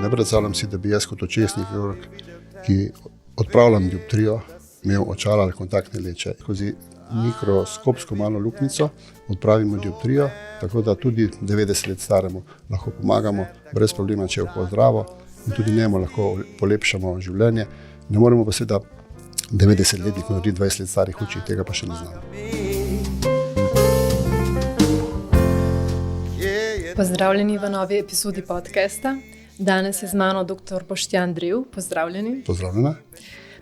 Ne predstavljam si, da bi jaz kot očesni kirurg, ki odpravljam dioptrijo, imel očala ali kontaktne leče. Skozi mikroskopsko malo luknjico odpravimo dioptrijo, tako da tudi 90 let staremu lahko pomagamo, brez problema, če je oko zdravo, in tudi njemu lahko polepšamo življenje. Ne moremo pa seveda 90 letih narediti 20 let starih oči, tega pa še ne znamo. Pozdravljeni v novi epizodi podcasta. Danes je z mano dr. Boštjan Drev. Pozdravljeni. Pozdravljena.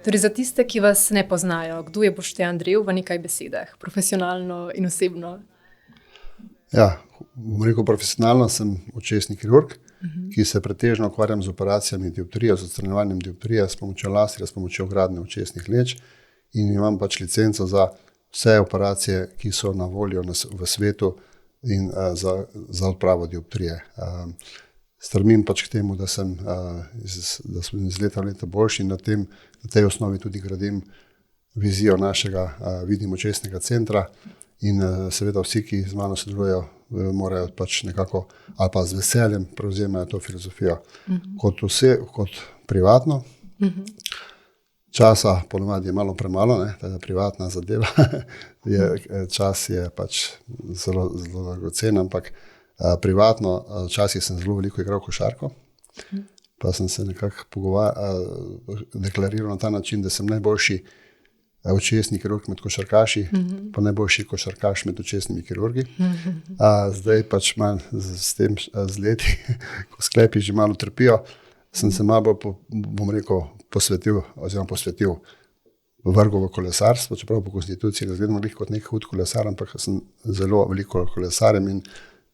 Torej, za tiste, ki vas ne poznajo, kdo je Boštjan Drev v nekaj besedah, profesionalno in osebno? Ja, bom rekel, profesionalno sem očesni kirurg, ki se pretežno ukvarjam z operacijami dioptrije, z odstranjevanjem dioptrije s pomočjo laserja, s pomočjo vgradnje očesnih leč, in imam pač licenco za vse operacije, ki so na voljo v svetu in za odpravo dioptrije. Strmim pač k temu, da sem iz leta v leto boljši, in na tej osnovi tudi gradim vizijo našega Vidim očesnega centra, in seveda vsi, ki z mano sodelujejo, morajo pač nekako ali pa z veseljem prevzemajo to filozofijo. Kot privatno. Časa ponovadi je malo premalo, ta privatna zadeva. Čas je pač zelo dragocen, ampak privatno včasih sem zelo veliko igral košarko, pa sem se nekako deklariral na ta način, da sem najboljši očesni kirurg med košarkaši, pa najboljši košarkaš med očesnimi kirurgi. Zdaj pač manj z leti, ko sklepi že malo trpijo, sem se malo posvetil vrgu v kolesarstvo, čeprav po konstituciji razgledamo kot nek hud kolesar, ampak sem zelo veliko kolesarjem, in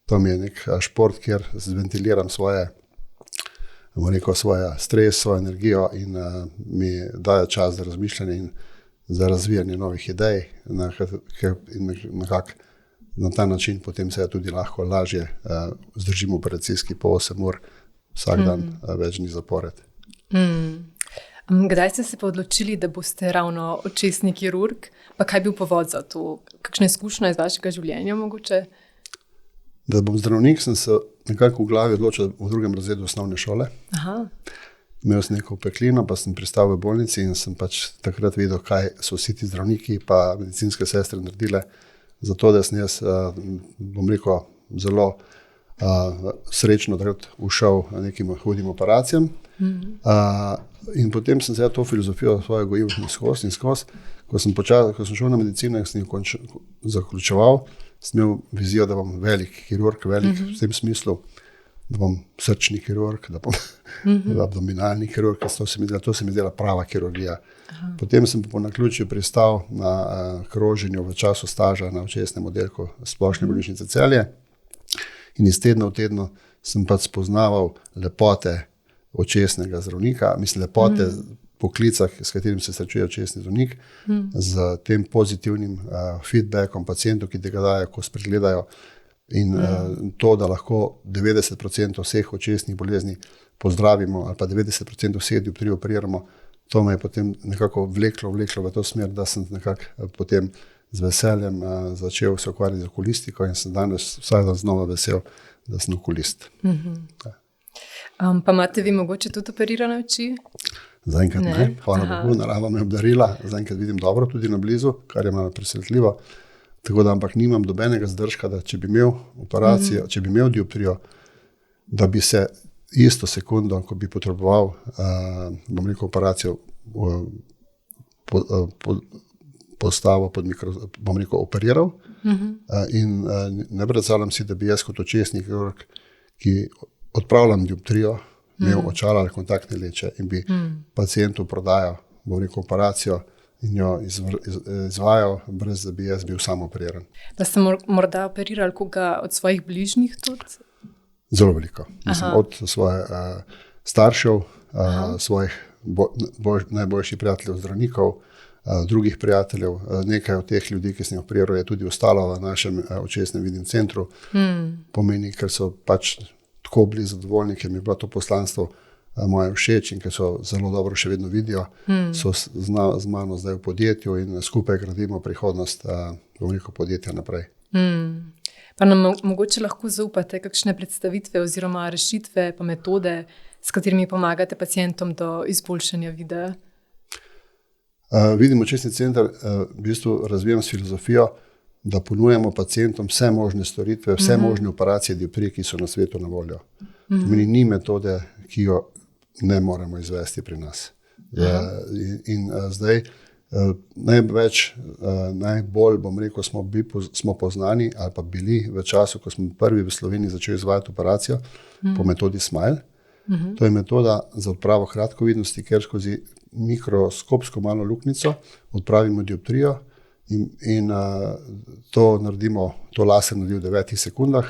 to mi je nek šport, kjer zventiliram svoje stres, svojo energijo, in mi daje čas za razmišljanje in za razvijanje novih idej, in nekako na ta način potem se tudi lahko lažje zdržim operacijski po 8 ur vsak dan, več dni zapored. Kdaj ste se pa odločili, da boste ravno očesni kirurg? Pa kaj je bil povod za to? Kakšna izkušnja iz vašega življenja mogoče? Da bom zdravnik, sem se nekako v glavi odločil v 2. razredu osnovne šole. Imel sem neko peklino, pa sem pristal v bolnici, in sem pač takrat videl, kaj so vsi ti zdravniki pa medicinske sestre naredile, zato da sem jaz, zelo srečno takrat ušel nekim hudim operacijam. In potem sem se to filozofijo svojo gojil skozi in skozi. Ko sem šel na medicino in sem jo zaključeval, sem imel vizijo, da bom velik kirurg, v tem smislu, da bom srčni kirurg, da bom abdominalni kirurg, to se mi zdela prava kirurgija. Potem sem po naključju pristal na kroženju v času staža na očesnem oddelku Splošne bolnišnice Celje, in iz tedna v tedno sem pač spoznaval lepote očesnega zdravnika, lepote poklica, s katerim se srečuje očesni zdravnik, z tem pozitivnim feedbackom pacientov, ki tega dajo, ko spregledajo, in to, da lahko 90% vseh očesnih bolezni pozdravimo, ali pa 90% vseh dioptrij operiramo, to me je potem nekako vleklo v to smer, da sem nekako potem z veseljem začel se ukvarjati z okulistiko, in sem danes vsaj znova vesel, da sem okulist. Pa imate vi mogoče tudi operirane oči? Zaenkrat ne. Hvala Bogu, narava me je obdarila, zaenkrat vidim dobro tudi na blizu, kar je malo presenetljivo. Tako da, ampak nimam dobenega zadržka, da če bi imel operacijo, če bi imel dioptrijo, da bi se isto sekundo, ko bi potreboval, operacijo postavo operiral. In ne predstavljam si, da bi jaz kot očesni kirurg, ki odpravljam dioptrijo, imel očala ali kontaktne leče in bi pacientu prodajal, operacijo in jo izvajal, brez da bi jaz bil sam operiran. Da ste morda operirali koga od svojih bližnjih tudi? Zelo veliko. Od svojih staršev, svojih najboljših prijateljev zdravnikov, drugih prijateljev, nekaj od teh ljudi, ki sem jih operiral, je tudi ostalo v našem očesnem Vidim centru. Pomeni, ker so pač tako bili zadovoljni, ker mi je bilo to poslanstvo moje všeč, in ker so zelo dobro še vedno vidijo, so z mano zdaj v podjetju in skupaj gradimo prihodnost podjetja naprej. Pa nam mogoče lahko zaupate kakšne predstavitve oziroma rešitve pa metode, s katerimi pomagate pacientom do izboljšanja videa? Vidim očesni center, v bistvu razvijam s filozofijo, da ponujamo pacientom vse možne storitve, vse možne operacije dioptrije, ki so na svetu na voljo. Pomeni, ni metode, ki jo ne moremo izvesti pri nas. In zdaj najbolj, bom rekel, smo poznani ali pa bili v času, ko smo prvi v Sloveniji začeli izvajati operacijo po metodi SMILE. To je metoda za odpravo kratkovidnosti, kjer skozi mikroskopsko malo luknjico odpravimo dioptrijo in to laser naredi v 9 sekundah.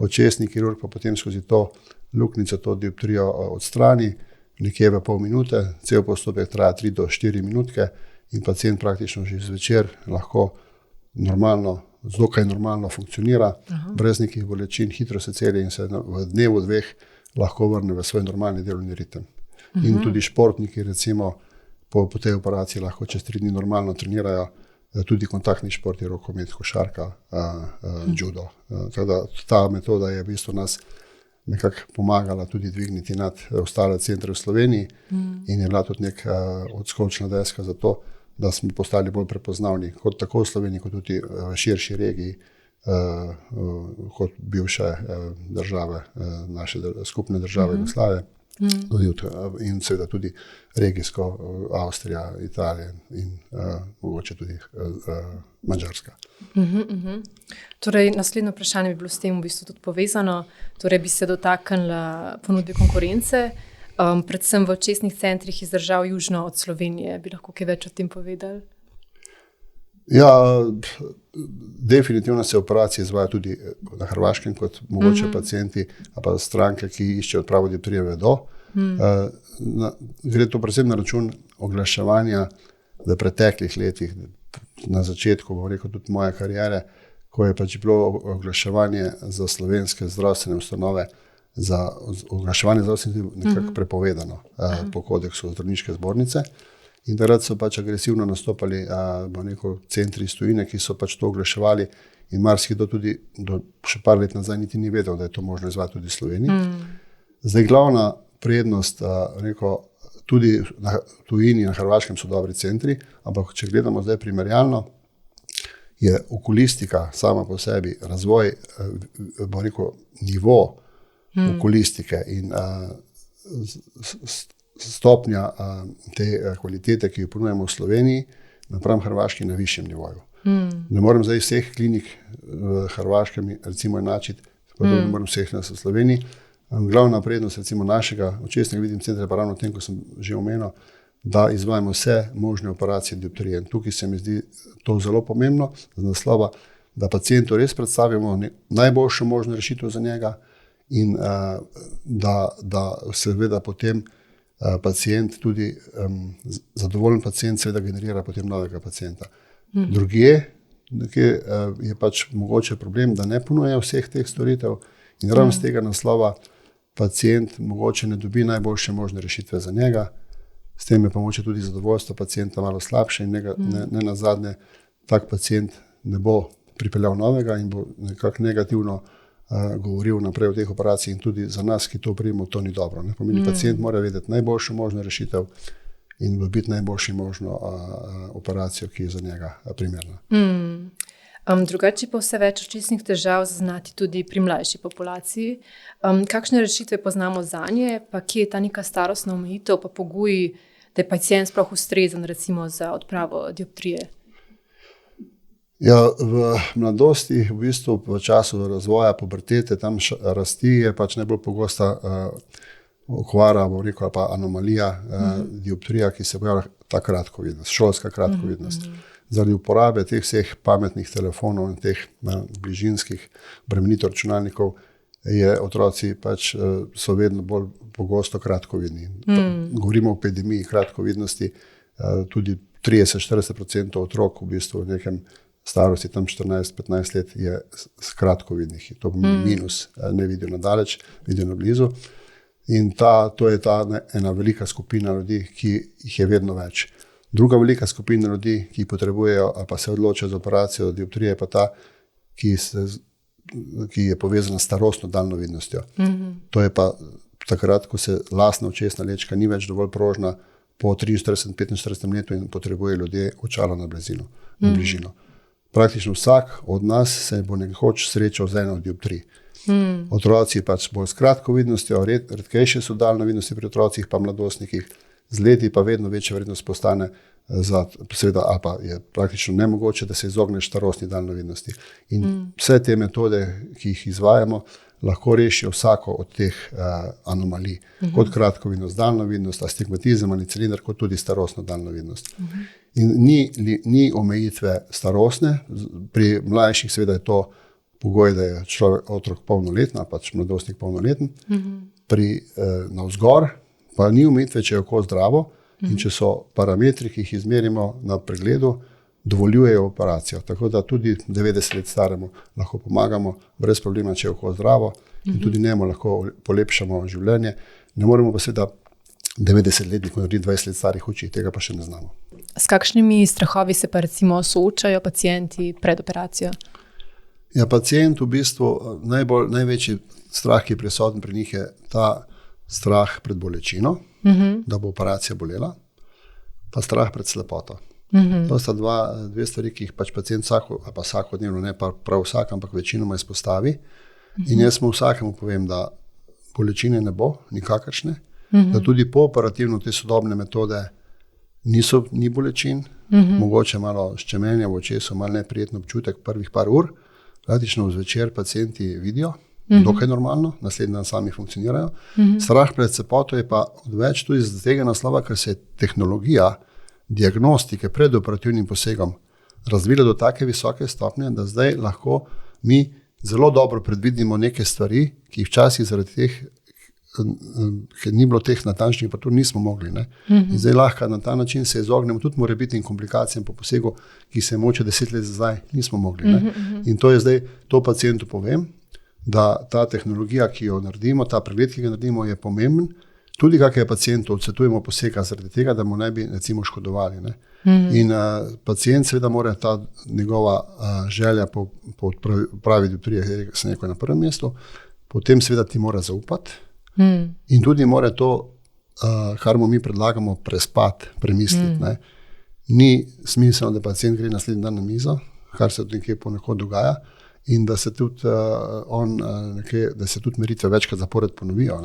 Očesni kirurg pa potem skozi to luknjico to dioptrijo odstrani, nekje v pol minute, cel postopek traja 3 do 4 minutke in pacient praktično že zvečer lahko dokaj normalno funkcionira, brez nekih bolečin, hitro se celi in se v dnevu, 2 lahko vrne v svoj normalni delovni ritem. In tudi športniki recimo po tej operaciji lahko čez 3 dni normalno trenirajo, tudi kontaktni športi, rokomet, košarka, judo. Ta metoda je v bistvu nas nekako pomagala tudi dvigniti nad ostale centre v Sloveniji in je bila tudi neka odskočna deska za to, da smo postali bolj prepoznavni kot tako v Sloveniji, kot tudi v širši regiji, kot bivše države, naše skupne države Jugoslavije. In seveda tudi regijsko Avstrija, Italija in mogoče tudi Madžarska. Torej, naslednje vprašanje bi bilo s tem v bistvu tudi povezano. Torej, bi se dotaknila ponudbe konkurence, predvsem v očesnih centrih iz držav južno od Slovenije. Bi lahko kaj več o tem povedali? Ja, definitivno se operacije izvaja tudi na Hrvaškem, kot mogoče pacienti ali pa stranke, ki iščejo odpravo dioptrije, vedo. Gre to predvsem na račun oglaševanja v preteklih letih, na začetku, bom rekel, tudi moje kariere, ko je pač bilo oglaševanje za slovenske zdravstvene ustanove, za oglaševanje zdravstvenih nekako prepovedano po kodeksu zdravniške zbornice. In takrat so pač agresivno nastopali centri iz tujine, ki so pač to oglaševali in marsikdo tudi še par let nazaj niti ni vedel, da je to možno izvajati tudi v Sloveniji. Zdaj glavna prednost, tudi na tujini, na Hrvaškem so dobri centri, ampak če gledamo zdaj primerjalno, je okulistika sama po sebi, razvoj, bom rekel, nivo okulistike in stopnja te kvalitete, ki jo ponujemo v Sloveniji, napram Hrvaški na višjem nivoju. Ne morem zdaj vseh klinik v Hrvaškem recimo enačiti, tako da ne morem vseh nas v Sloveniji. Glavna prednost recimo našega očesnega vidnega centra je pa ravno tem, ko sem že omenil, da izvajamo vse možne operacije dioptrije. Tukaj se mi zdi to zelo pomembno, z naslova, da pacientu res predstavimo najboljšo možno rešitev za njega in da seveda potem pacient tudi, zadovoljen pacient seveda generira potem novega pacienta. Drugje je pač mogoče problem, da ne ponujajo vseh teh storitev in ravno z tega naslova pacient mogoče ne dobi najboljše možne rešitve za njega, s tem je pa mogoče tudi zadovoljstvo pacienta malo slabše in ne nazadnje tak pacient ne bo pripeljal novega in bo nekako negativno govoril naprej o teh operacijah in tudi za nas, ki to prijemo, to ni dobro. Pomeni, pacient mora vedeti najboljšo možno rešitev in dobiti najboljši možno operacijo, ki je za njega primerna. Drugače pa vse več očesnih težav zaznati tudi pri mlajši populaciji. Kakšne rešitve poznamo zanje, pa kje je ta neka starostna omejitev, pa pogoji, da je pacient sploh ustrezen recimo za odpravo dioptrije? Ja, v mladosti, v bistvu v času razvoja pubertete, tam rasti je pač najbolj pogosta okvara, bom rekel, ali pa anomalija, dioptrija, ki se pojavlja ta kratkovidnost, šolska kratkovidnost. Zaradi uporabe teh vseh pametnih telefonov in teh bližinskih bremenitev računalnikov otroci pač so vedno bolj pogosto kratkovidni. Govorimo o epidemiji kratkovidnosti, tudi 30-40% otrok v bistvu v nekem starosti, tam 14-15 let, je kratkovidnih. To minus, ne vidijo nadaleč, vidijo na blizu. In to je ta ena velika skupina ljudi, ki jih je vedno več. Druga velika skupina ljudi, ki potrebujejo ali pa se odločajo za operacijo dioptrije, je pa ta, ki je povezana s starostno daljnovidnostjo. To je pa takrat, ko se lastna očesna lečka ni več dovolj prožna, po 43-45 letu in potrebuje ljudje očala na bližino. Praktično vsak od nas se bo nekoč srečal z eno od dioptrij. Otroci pač bolj s kratko vidnostjo, redkejše so daljnovidnosti pri otrocih, pa mladostnikih, z leti pa vedno večja vrednost postane ali pa je praktično nemogoče, da se izogneš starostni daljnovidnosti. In vse te metode, ki jih izvajamo, lahko rešijo vsako od teh anomalij, kot kratkovidnost, daljnovidnost, astigmatizem ali cilindar, kot tudi starostno daljnovidnost. In ni omejitve starostne, pri mlajših seveda je to pogoj, da je otrok polnoleten, pač mladostnik polnoleten, navzgor pa ni omejitve, če je oko zdravo in če so parametri, ki jih izmerimo na pregledu, dovoljujejo operacijo. Tako da tudi 90 let staremu lahko pomagamo brez problema, če je oko zdravo in tudi njemu lahko polepšamo življenje. Ne moremo pa seveda 90-letniku narediti 20 let starih oči, tega pa še ne znamo. S kakšnimi strahovi se pa recimo soočajo pacienti pred operacijo? Ja, pacient v bistvu največji strah, ki je prisoten pri njih, je ta strah pred bolečino, da bo operacija bolela, pa strah pred slepoto. To sta dve stvari, ki jih pač pacient vsakodnevno, ne pa prav vsak, ampak večinoma izpostavi. In jaz mu vsakemu povem, da bolečine ne bo, nikakršne, da tudi pooperativno te sodobne metode ni bolečin, mogoče malo ščemenja v očesu, malo neprijetno občutek prvih par ur, praktično zvečer pacienti vidijo, dokaj normalno, naslednji dan sami funkcionirajo. Strah pred slepoto je pa odveč tudi z tega naslova, ker se je tehnologija diagnostike pred operativnim posegom razvila do take visoke stopnje, da zdaj lahko mi zelo dobro predvidimo neke stvari, ki včasih zaradi teh, ker ni bilo teh natančnih, pa tudi nismo mogli. In zdaj lahko na ta način se izognemo tudi morebitnim komplikacijam po posegu, ki se moče 10 let zdaj nismo mogli. In to je zdaj, to pacientu povem, da ta tehnologija, ki jo naredimo, ta pregled, ki ga naredimo, je pomemben. Tudi kakaj pacientu odsvetujemo posega zaradi tega, da mu ne bi recimo škodovali. In pacient seveda mora ta njegova želja po pravi dioptriji, sem rekel, na prvem mestu, potem seveda ti mora zaupati in tudi mora to, kar mu mi predlagamo, prespati, premisliti. Ni smiselno, da pacient gre naslednji dan na mizo, kar se nekje ponekod dogaja, in da se tudi da se tudi meritve večkrat zapored ponovijo.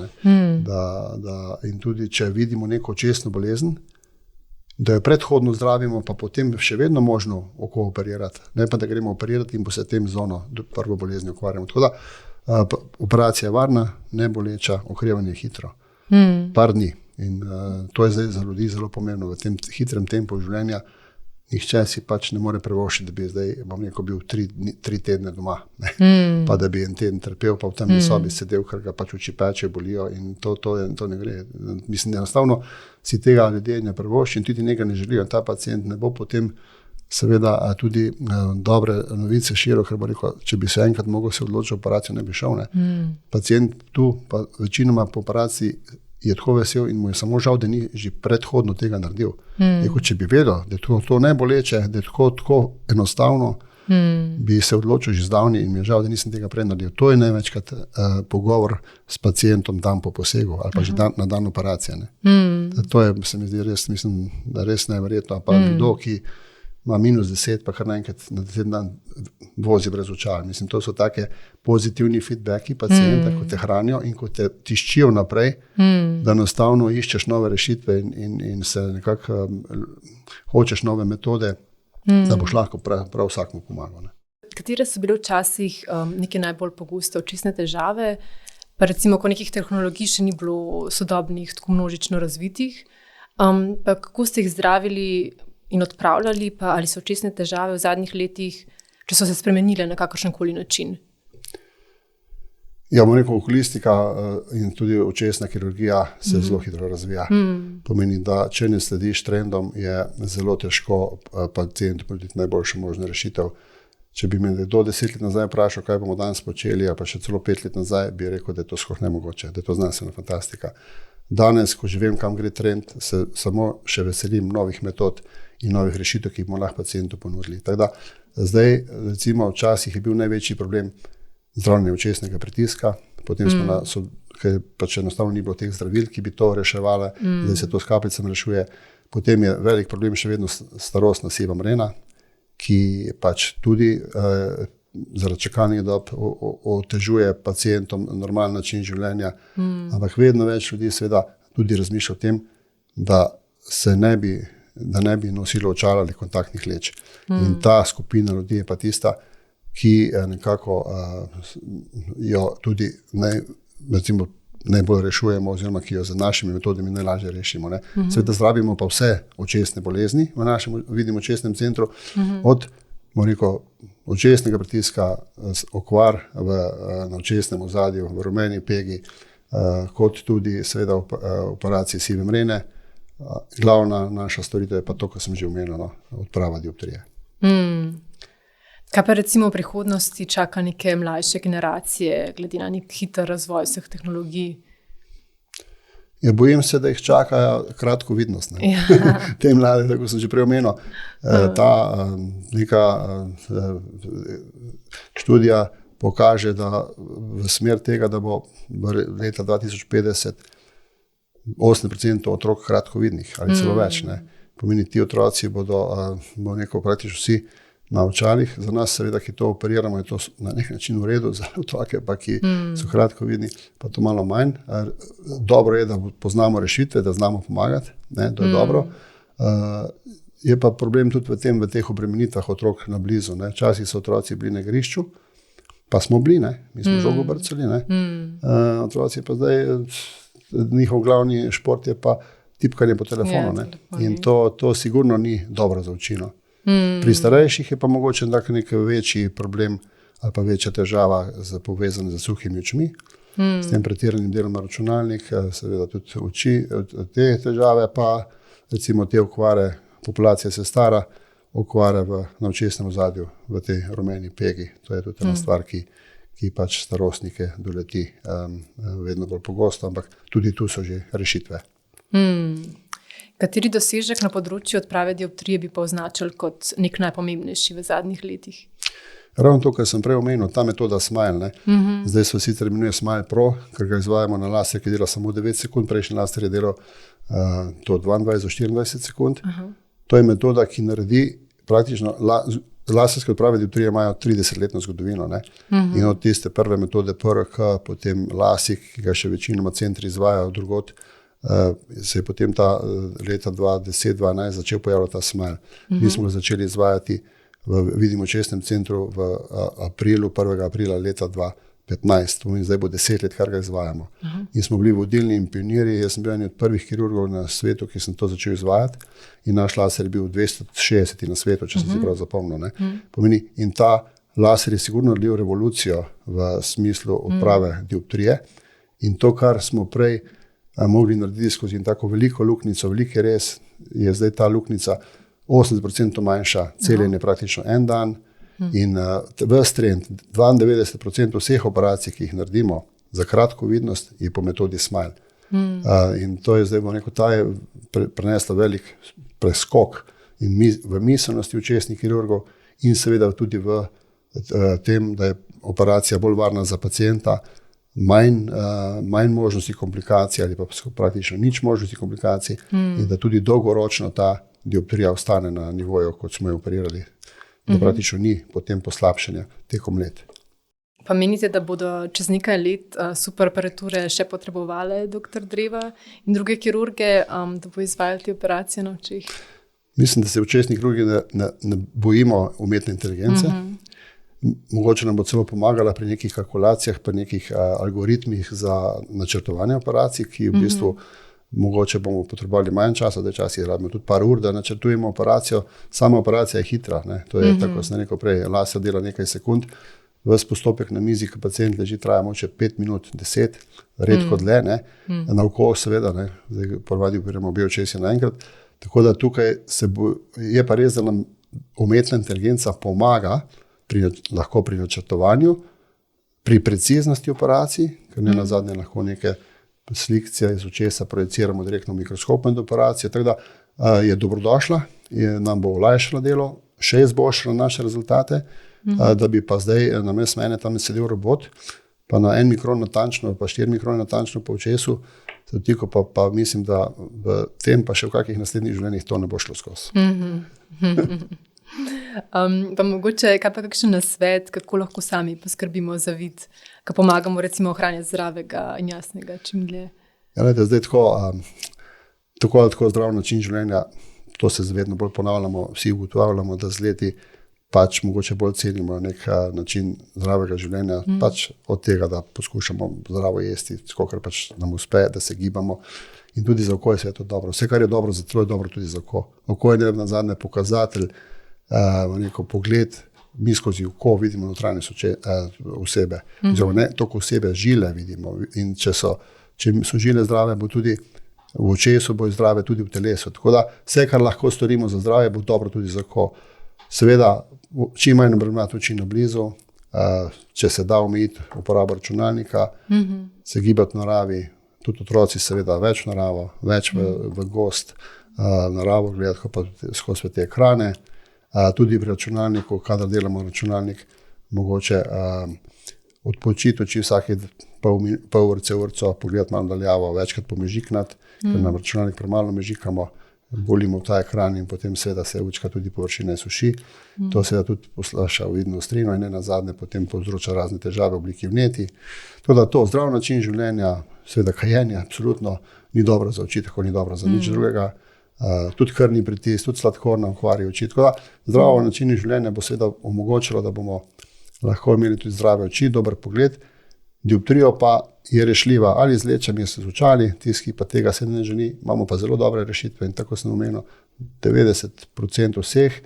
In tudi, če vidimo neko očesno bolezen, da jo predhodno zdravimo, pa potem še vedno možno oko operirati. Ne pa, da gremo operirati in po se tem zono prvo bolezni ukvarjamo. Tako da operacija je varna, ne boleča, okrevanje je hitro. Par dni. In to je zdaj za ljudi zelo pomembno v tem hitrem tempu življenja. Nihče si pač ne more privoščiti, da bi zdaj, bil 3 tedne doma, pa da bi en teden trpel, pa v temni sobi sedel, ker ga pač oči pečejo, bolijo in to ne gre. Mislim, enostavno si tega ljudje ne privošči in tudi njega ne želijo. Ta pacient ne bo potem seveda tudi dobre novice širil, ker bo rekel, če bi se enkrat mogel se odločiti, operacijo ne bi šel. Pacient tu pa večinoma po operaciji je tako vesel in mu je samo žal, da ni že predhodno tega naredil. Če bi vedel, da je to ne boleče, da je tako enostavno, bi se odločil že zdavni in mi je žal, da nisem tega prej naredil. To je največkrat pogovor s pacientom dan po posegu ali pa že na dan operacije. To je, se mi zdi res, mislim, da res neverjetno. Pa kdo, ki ima -10, pa kar naenkrat na 10 dan vozi brez očal. Mislim, to so take pozitivni feedbacki pacienta, ko te hranijo in ko te tiščijo naprej, da enostavno iščeš nove rešitve in se nekako hočeš nove metode, da boš lahko prav vsakmu pomagal. Katere so bile včasih neke najbolj pogoste očesne težave, pa recimo, ko nekih tehnologij še ni bilo sodobnih, tako množično razvitih, pa kako ste jih zdravili in odpravljali, pa ali so očesne težave v zadnjih letih, če so se spremenile na kakršenkoli način? Ja, okulistika in tudi očesna kirurgija se zelo hitro razvija. Pomeni, da če ne slediš trendom, je zelo težko pacientu ponuditi najboljšo možno rešitev. Če bi me do 10 let nazaj vprašal, kaj bomo danes počeli, pa še celo 5 let nazaj, bi rekel, da je to skoraj nemogoče, da je to znanstvena fantastika. Danes, ko že vem, kam gre trend, se samo še veselim novih metod in novih rešitev, ki bomo lahko pacientu ponudili. Tako da zdaj, recimo, včasih je bil največji problem zdravljenje očesnega pritiska, potem smo ker pač enostavno ni bilo teh zdravil, ki bi to reševali, zdaj se to s kapljicami rešuje. Potem je velik problem še vedno starostna siva mrena, ki pač tudi zaradi čakalnih dob otežuje pacientom normalen način življenja, ampak vedno več ljudi seveda tudi razmišlja o tem, da ne bi nosilo očala ali kontaktnih leč. In ta skupina ljudi je pa tista, ki nekako jo tudi najbolj rešujemo oziroma ki jo z našimi metodami najlažje rešimo. Ne. Seveda zdravimo pa vse očesne bolezni v našem vidim očesnem centru, od očesnega pritiska, okvar na očesnem ozadju, v rumeni pegi, kot tudi seveda operacije sive mrene. Glavna naša storitev je pa to, kar sem že omenil, odprava dioptrije. Kaj pa recimo v prihodnosti čaka neke mlajše generacije, glede na nek hiter razvoj vseh tehnologij? Ja, bojim se, da jih čaka kratkovidnost. Te mlade, tako sem že prej omenil, ta neka študija pokaže, da v smer tega, da bo leta 2050 8% otrok kratkovidnih ali celo več. Ne. Pomeni, ti otroci bodo praktično vsi na očalih. Za nas seveda, ki to operiramo, je to na nek način v redu, za otroke pa, ki so kratkovidni, pa to malo manj. Dobro je, da poznamo rešitve, da znamo pomagati, ne, to je dobro. Je pa problem tudi v teh obremenitvah otrok na blizu. Ne. Včasih so otroci bili na igrišču, pa smo bili, ne. Mi smo žogo brcali, ne. Otroci pa zdaj, njihov glavni šport je pa tipkanje po telefonu. Ne. In to sigurno ni dobro za učino. Pri starejših je pa mogoče nek večji problem ali pa večja težava povezana z suhimi očmi, s tem pretiranim delom na računalnik, seveda tudi oči, te težave pa recimo te okvare, populacija se stara, okvare na očesnem ozadju, v tej rumeni pegi. To je tudi ena stvar, ki pač starostnike doleti vedno bolj pogosto, ampak tudi tu so že rešitve. Kateri dosežek na področju odprave dioptrije bi pa označili kot nek najpomembnejši v zadnjih letih? Ravno to, kar sem prej omenil, ta metoda Smile. Zdaj se sicer imenuje Smile Pro, ker ga izvajamo na laser, ki dela samo 9 sekund, prejšnji laser je delal to 22-24 sekund. To je metoda, ki naredi praktično, laserske odprave dioptrije imajo 30-letno zgodovino. Ne? In od tiste prve metode PRK, potem LASIK, ki ga še večinoma centri izvajajo drugod, se je potem ta leta 2010-2012 začel pojavljati ta Smile. Mi smo ga začeli izvajati v očesnem centru v aprilu, 1. aprila leta 2015. Zdaj bo 10 let, kar ga izvajamo. In smo bili vodilni in pionirji. Jaz sem bil eden od prvih kirurgov na svetu, ki sem to začel izvajati. In naš laser je bil 260 na svetu, če sem si prav zapomnil. Pomeni, in ta laser je sigurno naredil revolucijo v smislu odprave dioptrije. In to, kar smo prej mogli narediti skozi tako veliko luknjico, veliki res, je zdaj ta luknjica 80% manjša, celjenje praktično en dan. In ves trend, 92% vseh operacij, ki jih naredimo za kratkovidnost, je po metodi Smile. In to je zdaj, ta je prenesla velik preskok in v miselnosti očesnih kirurgov in seveda tudi v tem, da je operacija bolj varna za pacienta, manj možnosti komplikacij ali pa praktično nič možnosti komplikacij in da tudi dolgoročno ta dioptrija ostane na nivoju, kot smo jo operirali, da praktično ni potem poslabšanja tekom let. Pa menite, da bodo čez nekaj let superaparature še potrebovale dr. Dreva in druge kirurge, da bo izvajali te operacije na očeh? Mislim, da se očesni kirurgi ne bojimo umetne inteligence. Mogoče nam bo celo pomagala pri nekih kalkulacijah, pri nekih algoritmih za načrtovanje operacij, ki v bistvu mogoče bomo potrebovali manj časa, da časih rabimo tudi par ur, da načrtujemo operacijo. Sama operacija je hitra, ne? To je tako, sem rekel prej, laser dela nekaj sekund, ves postopek na mizi, ki pacient leži, traja moče 5 minut, 10, redko dlje, ne? Na oko seveda, ne? Zdaj ponavadi operiramo obe očesi naenkrat. Tako da tukaj je pa res, da nam umetna inteligenca pomaga lahko pri načrtovanju, pri preciznosti operacij, ker ne nazadnje lahko neke slikcije iz očesa projiciramo direktno v mikroskop med operacijo, tako da je dobrodošla, nam bo olajšala delo, še izboljšala naše rezultate, da bi pa zdaj namesto mene tam sedel robot, pa na 1 mikron natančno, pa 4 mikrone natančno po očesu, se dotiko pa mislim, da v tem pa še v kakih naslednjih življenjih to ne bo šlo skozi. Pa mogoče, kaj pa kakšen nasvet, kako lahko sami poskrbimo za vid, ko pomagamo recimo ohranjati zdravega in jasnega čim dlje? Ja, lejte, zdaj tako zdrav način življenja, to se vedno bolj ponavljamo, vsi ugotavljamo, da z leti pač mogoče bolj cenimo nek način zdravega življenja, pač od tega, da poskušamo zdravo jesti, kolikor pač nam uspe, da se gibamo. In tudi za oko je sve to dobro. Vse, kar je dobro za telo, je dobro tudi za oko. Oko je nazadnje pokazatelj, neko pogled, mi skozi oko vidimo notranjost osebe. Oziroma ne toliko osebe, žile vidimo. In če so žile zdrave, bo tudi v očesu, bo zdrave tudi v telesu. Tako da vse, kar lahko storimo za zdravje, bo dobro tudi za oko. Seveda, čim manj obremenjevati oči na blizu, če se da omejiti uporabo računalnika, se gibati v naravi, tudi otroci seveda več v naravo, več v gost, naravo gledati, ko pa skozi te ekrane. Tudi pri računalniku, kadar delamo računalnik, mogoče odpočiti oči vsake pol urco, pogledati malo daljavo, večkrat pomežiknati, ker nam računalnik premalo mežikamo, bolimo v ta ekran in potem seveda se učka tudi površina suši. To seveda tudi poslabša vidno ostrino in ne nazadnje potem povzroča razne težave v obliki vnetij. Tako da to zdrav način življenja, seveda kajenje, absolutno ni dobro za oči, tako ni dobro za nič drugega. Tudi krvni pritisk, tudi sladkorna okvari oči. Tako da zdravo način življenja bo seveda omogočilo, da bomo lahko imeli tudi zdrave oči, dober pogled. Dioptrijo pa je rešljiva ali z lečami, z očali, tisti, pa tega se ne želi, imamo pa zelo dobre rešitve in tako sem omenil, 90% vseh,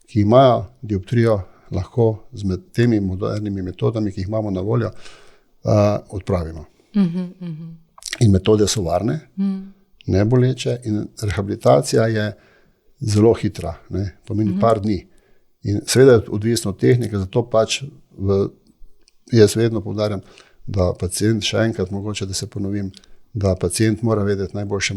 ki imajo dioptrijo, lahko z temi modernimi metodami, ki jih imamo na voljo, odpravimo. In metode so varne, ne boleče in rehabilitacija je zelo hitra, pomeni par dni. In seveda je odvisno od tehnike, zato pač jaz vedno poudarjam, da pacient, še enkrat mogoče, da se ponovim, da pacient mora vedeti najboljše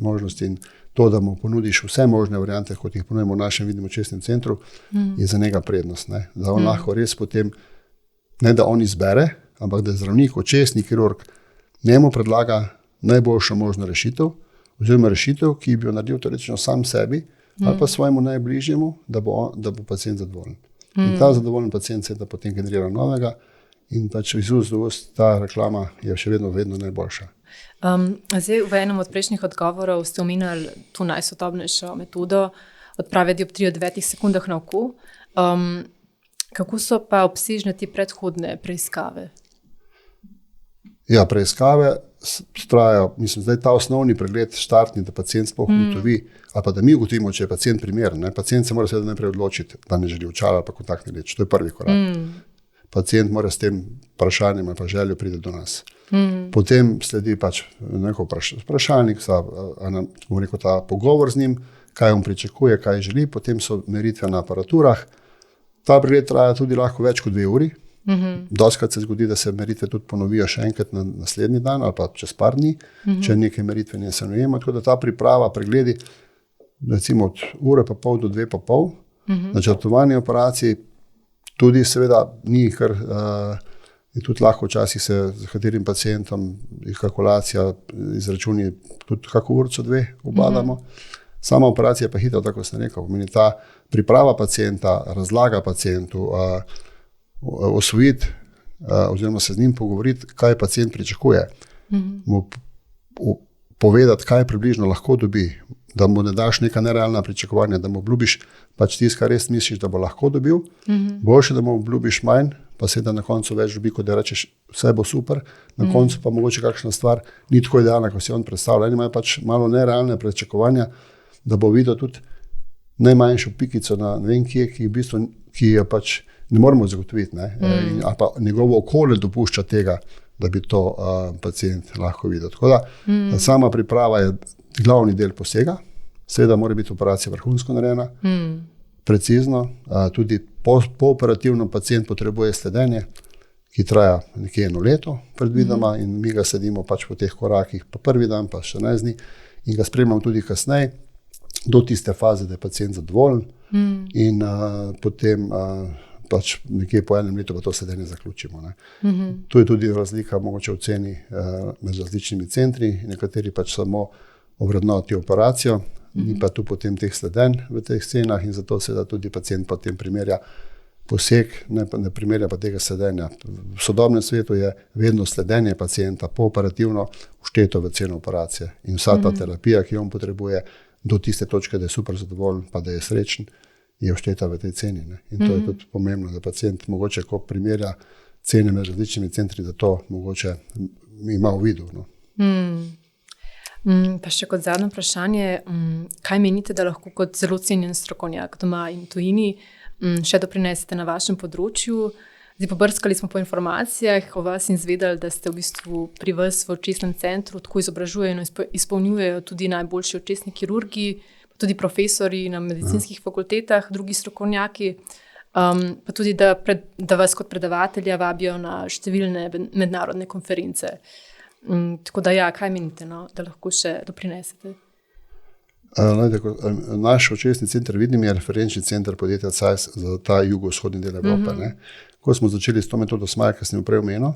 možnosti in to, da mu ponudiš vse možne variante, kot jih ponujemo v našem vidnem očesnem centru, je za njega prednost. Da on lahko res potem, ne da on izbere, ampak da zdravnik, očesni kirurg, njemu predlaga najboljšo možno rešitev, oziroma rešitev, ki bi jo naredil teoretično sam sebi ali pa svojemu najbližjemu, da bo pacient zadovoljen. In ta zadovoljen pacient se da potem generira novega in pač iz ust do ust ta reklama je še vedno najboljša. Zdaj, v enem od prejšnjih odgovorov ste omenili to najsodobnejšo metodo odprave dioptrije v 9 sekundah na oko. Kako so pa obsežne te predhodne preiskave? Ja, preiskave trajajo, mislim, zdaj ta osnovni pregled štartni, da pacient sploh ugotovi, ali pa da mi ugotovimo, če je pacient primeren. Pacient se mora seveda najprej odločiti, da ne želi očala ali pa kontaktni leč. To je prvi korak. Pacient mora s tem vprašanjem ali pa željo priti do nas. Potem sledi pač neko vprašalnik, ta pogovor z njim, kaj on pričakuje, kaj želi, potem so meritve na aparaturah. Ta pregled traja tudi lahko več kot 2 uri. Dostikrat se zgodi, da se meritve tudi ponovijo še enkrat na naslednji dan ali pa čez par dni, če neke meritve ne se najema. Tako da ta priprava, pregledi, recimo od ure pa pol do 2 pa pol, načrtovanje operacij tudi seveda ni, ker je tudi lahko včasih se z katerim pacientom kalkulacija izračuni tudi kako urco 2 obadamo. Sama operacija pa hitra, tako sem rekel, pomeni ta priprava pacienta, razlaga pacientu, osvojiti oziroma se z njim pogovoriti, kaj pacient pričakuje. Mu povedati, kaj približno lahko dobi, da mu ne daš neka nerealna pričakovanja, da mu obljubiš pač tisto, kar res misliš, da bo lahko dobil. Boljše, da mu obljubiš manj, pa seveda na koncu več dobi, kot da rečeš, vse bo super, na koncu pa mogoče kakšna stvar ni tako idealna, kot si on predstavlja. Oni imajo pač malo nerealne pričakovanja, da bo videl tudi najmanjšo pikico na ne vem kje, ki je pač ne moremo zagotoviti, ali pa njegovo okolje dopušča tega, da bi to pacient lahko videl. Tako da sama priprava je glavni del posega, seveda mora biti operacija vrhunsko narejena, precizno, tudi pooperativno pacient potrebuje sledenje, ki traja nekje 1 leto predvidoma in mi ga sledimo pač po teh korakih, pa prvi dan, pa 14 dni in ga spremljamo tudi kasneje, do tiste faze, da je pacient zadovoljen in potem pač nekje po enem letu pa to sedenje zaključimo. Ne. Tu je tudi razlika mogoče v ceni med različnimi centri, nekateri pač samo ovrednotijo operacijo, ni pa tu potem teh sledenj v teh cenah in zato seveda tudi pacient potem primerja poseg, ne primerja pa tega sledenja. V sodobnem svetu je vedno sledenje pacienta pooperativno všteto v ceno operacije in vsa ta terapija, ki jo on potrebuje do tiste točke, da je super zadovoljen, pa da je srečen, je všteta v tej ceni. Ne. In to je tudi pomembno, da pacient mogoče, ko primerja cene med različnimi centri, da to mogoče ima v vidu. No. Pa še kot zadnje vprašanje, kaj menite, da lahko kot zelo cenjen strokovnjak doma in tujini še doprinesete na vašem področju? Zdaj, pobrskali smo po informacijah o vas in izvedeli, da ste v bistvu pri vas v očesnem centru tako izobražujejo in izpolnjujejo tudi najboljši očesni kirurgi, tudi profesori na medicinskih fakultetah, drugi strokovnjaki, pa tudi, da vas kot predavatelja vabijo na številne mednarodne konference. Tako da ja, kaj menite, no, da lahko še doprinesete? Naš očesni center Vidim je referenčni center podjetja Zeiss za ta jugovzhodni del Evrope. Ne. Ko smo začeli s to metodo SMILE, ki sem jo prej omenil,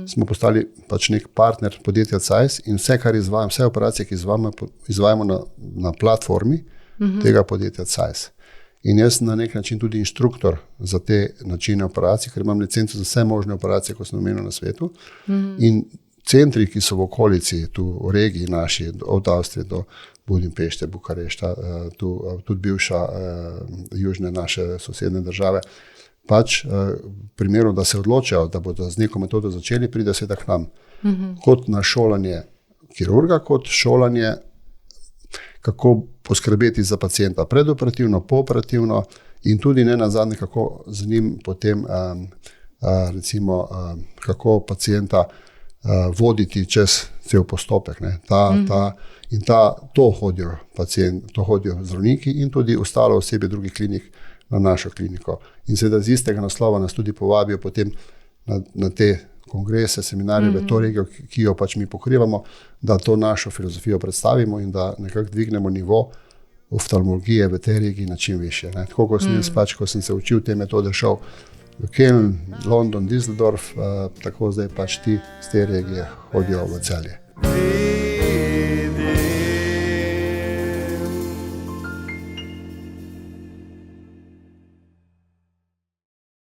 smo postali pač nek partner podjetja Zeiss in vse, kar izvajamo, vse operacije, ki izvajamo na platformi tega podjetja Zeiss. In jaz sem na nek način tudi inštruktor za te načine operacij, ker imam licenco za vse možne operacije, ko sem omenil na svetu. In centri, ki so v okolici, tu v regiji naši, od Avstrije do Budimpešte, Bukarešta, tudi bivša južne naše sosedne države, pač v primeru, da se odločajo, da bodo z neko metodo začeli, pride seveda k nam. Kot na šolanje kirurga, kot šolanje, kako poskrbeti za pacienta predoperativno, pooperativno in tudi ne nazadnje, kako z njim potem recimo, kako pacienta voditi čez cel postopek. Ne. To hodijo zdravniki in tudi ostalo osebe drugih klinik na našo kliniko. In seveda z istega naslova nas tudi povabijo potem na te kongrese, seminarje v to regijo, ki jo pač mi pokrivamo, da to našo filozofijo predstavimo in da nekako dvignemo nivo oftalmologije v tej regiji na čim višje. Ne. Tako kot sem jaz pač, ko sem se učil te metode, šel v Köln, London, Düsseldorf, tako zdaj pač ti z te regije hodijo v Celje.